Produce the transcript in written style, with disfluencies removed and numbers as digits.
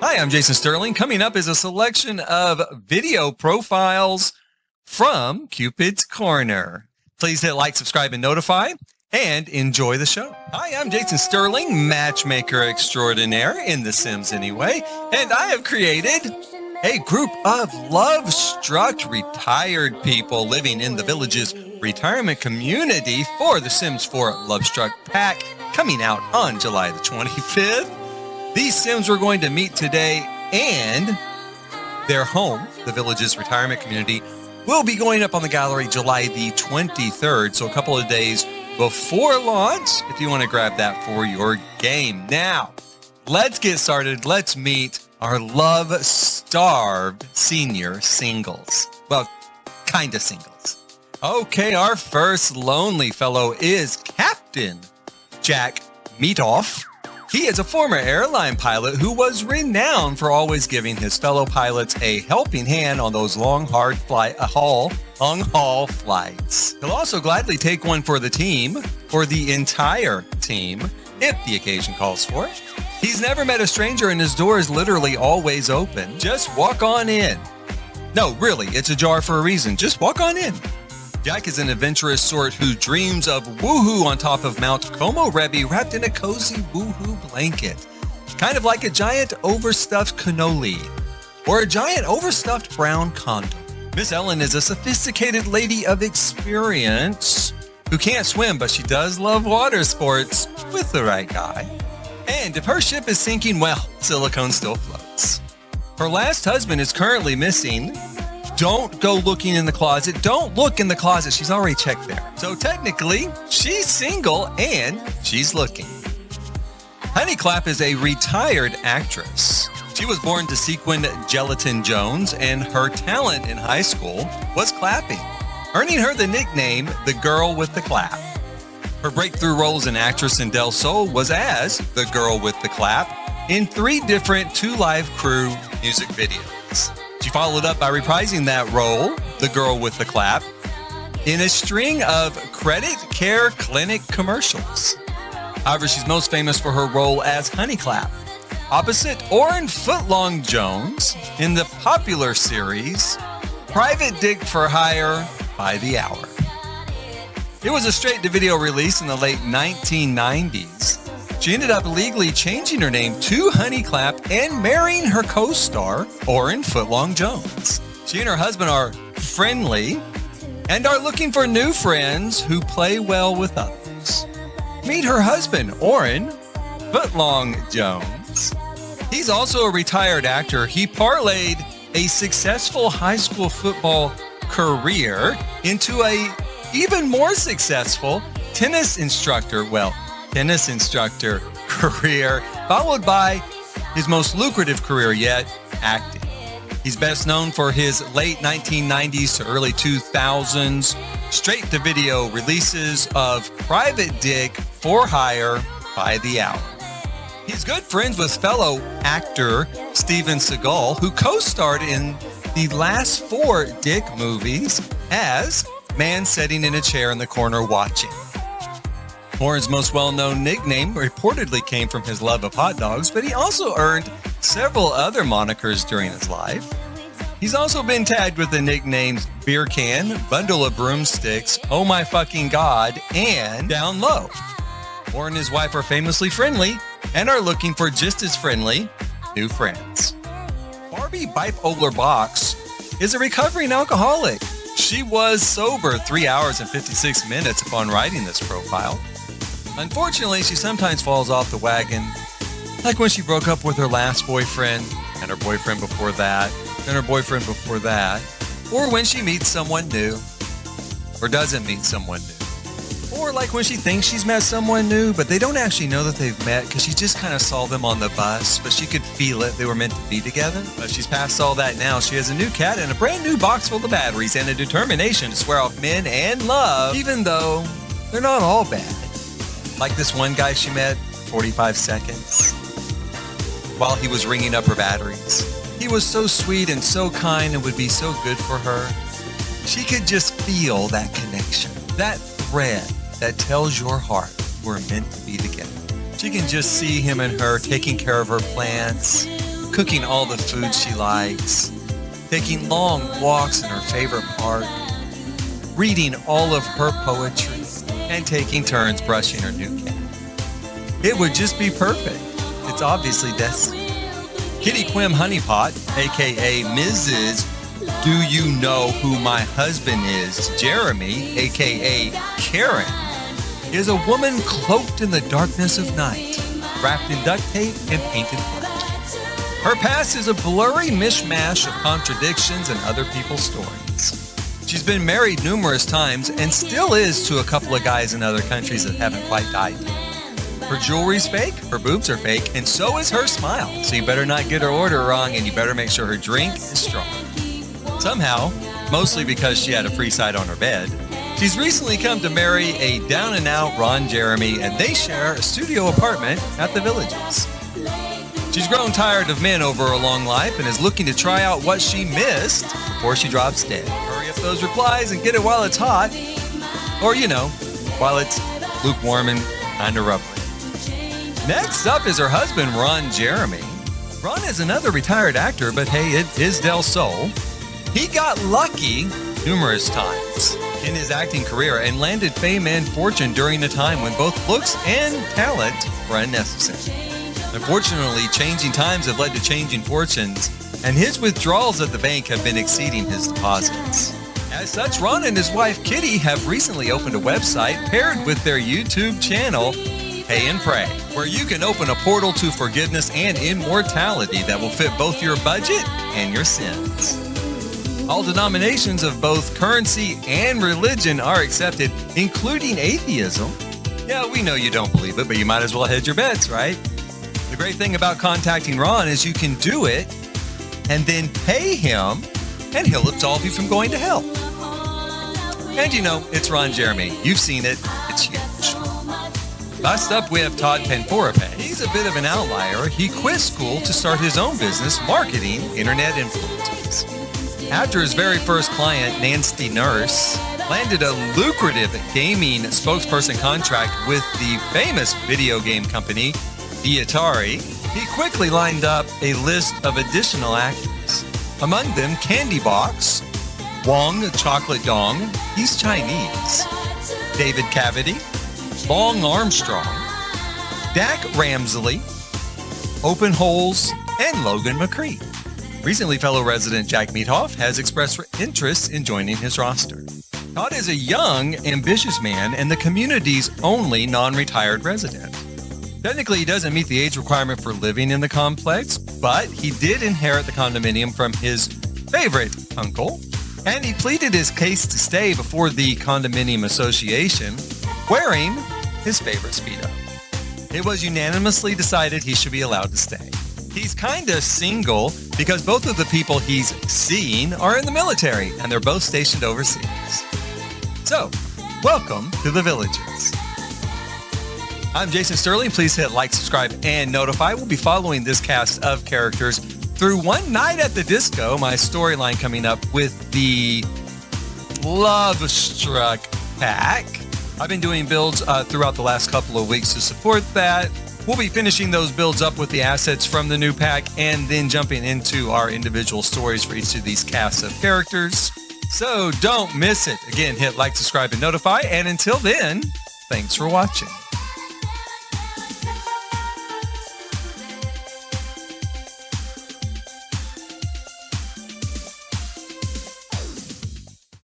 Hi, I'm Jason Sterling. Coming up is a selection of video profiles from Cupid's Corner. Please hit like, subscribe, and notify, and enjoy the show. Hi, I'm Jason Sterling, matchmaker extraordinaire in The Sims anyway, and I have created a group of Lovestruck retired people living in the village's retirement community for The Sims 4 Lovestruck pack coming out on July the 25th. These Sims we're going to meet today and their home, the village's retirement community, will be going up on the gallery July the 23rd, so a couple of days before launch, if you want to grab that for your game. Now, let's get started. Let's meet our love-starved senior singles. Well, kind of singles. Okay, our first lonely fellow is Captain Jack Meetoff. He is a former airline pilot who was renowned for always giving his fellow pilots a helping hand on those long haul flights. He'll also gladly take one for the team, for the entire team, if the occasion calls for it. He's never met a stranger and his door is literally always open. Just walk on in. No, really, it's ajar for a reason. Just walk on in. Jack is an adventurous sort who dreams of woohoo on top of Mount Como Rebi wrapped in a cozy woohoo blanket. Kind of like a giant overstuffed cannoli or a giant overstuffed brown condom. Miss Ellen is a sophisticated lady of experience who can't swim, but she does love water sports with the right guy. And if her ship is sinking, well, silicone still floats. Her last husband is currently missing. Don't go looking in the closet. Don't look in the closet. She's already checked there. So technically, she's single and she's looking. Honeyclap is a retired actress. She was born to Sequin Gelatin Jones, and her talent in high school was clapping, earning her the nickname the Girl with the Clap. Her breakthrough roles in Actress in Del Sol was as the Girl with the Clap in 3 different 2 Live Crew music videos. She followed up by reprising that role, the Girl with the Clap, in a string of Credit Care Clinic commercials. However, she's most famous for her role as Honeyclap, opposite Orrin Footlong Jones in the popular series Private Dick for Hire by the Hour. It was a straight-to-video release in the late 1990s. She ended up legally changing her name to Honeyclap and marrying her co-star, Orrin Footlong Jones. She and her husband are friendly and are looking for new friends who play well with others. Meet her husband, Orrin Footlong Jones. He's also a retired actor. He parlayed a successful high school football career into a even more successful tennis instructor career, followed by his most lucrative career yet, acting. He's best known for his late 1990s to early 2000s straight-to-video releases of Private Dick for Hire by the Hour. He's good friends with fellow actor Steven Seagal, who co-starred in the last 4 Dick movies as man sitting in a chair in the corner watching. Orrin's most well-known nickname reportedly came from his love of hot dogs, but he also earned several other monikers during his life. He's also been tagged with the nicknames Beer Can, Bundle of Broomsticks, Oh My Fucking God, and Down Low. Orrin and his wife are famously friendly and are looking for just as friendly new friends. Barbie Bipolar Box is a recovering alcoholic. She was sober 3 hours and 56 minutes upon writing this profile. Unfortunately, she sometimes falls off the wagon, like when she broke up with her last boyfriend, and her boyfriend before that, and her boyfriend before that, or when she meets someone new, or doesn't meet someone new. Or like when she thinks she's met someone new, but they don't actually know that they've met because she just kind of saw them on the bus, but she could feel it. They were meant to be together. But she's past all that now. She has a new cat and a brand new box full of batteries and a determination to swear off men and love, even though they're not all bad. Like this one guy she met, 45 seconds, while he was ringing up her batteries. He was so sweet and so kind and would be so good for her. She could just feel that connection, that thread that tells your heart we're meant to be together. She can just see him and her taking care of her plants, cooking all the food she likes, taking long walks in her favorite park, reading all of her poetry, and taking turns brushing her new cat. It would just be perfect. It's obviously destiny. Kitty Quim Honeypot, aka Mrs. Do You Know Who My Husband Is, Jeremy, aka Karen, is a woman cloaked in the darkness of night, wrapped in duct tape and painted black. Her past is a blurry mishmash of contradictions and other people's stories. She's been married numerous times and still is to a couple of guys in other countries that haven't quite died yet. Her jewelry's fake, her boobs are fake, and so is her smile. So you better not get her order wrong, and you better make sure her drink is strong. Somehow, mostly because she had a free side on her bed, she's recently come to marry a down-and-out Ron Jeremy, and they share a studio apartment at the Villages. She's grown tired of men over her long life and is looking to try out what she missed before she drops dead. Hurry up those replies and get it while it's hot. Or, while it's lukewarm and kind of rubbery. Next up is her husband, Ron Jeremy. Ron is another retired actor, but hey, it is Del Sol. He got lucky numerous times in his acting career and landed fame and fortune during a time when both looks and talent were unnecessary. Unfortunately, changing times have led to changing fortunes, and his withdrawals at the bank have been exceeding his deposits. As such, Ron and his wife Kitty have recently opened a website paired with their YouTube channel, Pay and Pray, where you can open a portal to forgiveness and immortality that will fit both your budget and your sins. All denominations of both currency and religion are accepted, including atheism. Yeah, we know you don't believe it, but you might as well hedge your bets, right? The great thing about contacting Ron is you can do it and then pay him, and he'll absolve you from going to hell. And it's Ron Jeremy. You've seen it. It's huge. Last up, we have Todd Penforape. He's a bit of an outlier. He quit school to start his own business, marketing internet influencers. After his very first client, Nancy Nurse, landed a lucrative gaming spokesperson contract with the famous video game company, Atari, he quickly lined up a list of additional actors. Among them, Candy Box, Wong Chocolate Dong, he's Chinese, David Cavity, Long Armstrong, Dak Ramsley, Open Holes, and Logan McCree. Recently, fellow resident Jack Meathoff has expressed interest in joining his roster. Todd is a young, ambitious man and the community's only non-retired resident. Technically, he doesn't meet the age requirement for living in the complex, but he did inherit the condominium from his favorite uncle, and he pleaded his case to stay before the condominium association, wearing his favorite Speedo. It was unanimously decided he should be allowed to stay. He's kind of single because both of the people he's seeing are in the military, and they're both stationed overseas. So, welcome to the Villages. I'm Jason Sterling. Please hit like, subscribe, and notify. We'll be following this cast of characters through One Night at the Disco, my storyline coming up with the Lovestruck pack. I've been doing builds throughout the last couple of weeks to support that. We'll be finishing those builds up with the assets from the new pack and then jumping into our individual stories for each of these casts of characters. So don't miss it. Again, hit like, subscribe, and notify. And until then, thanks for watching.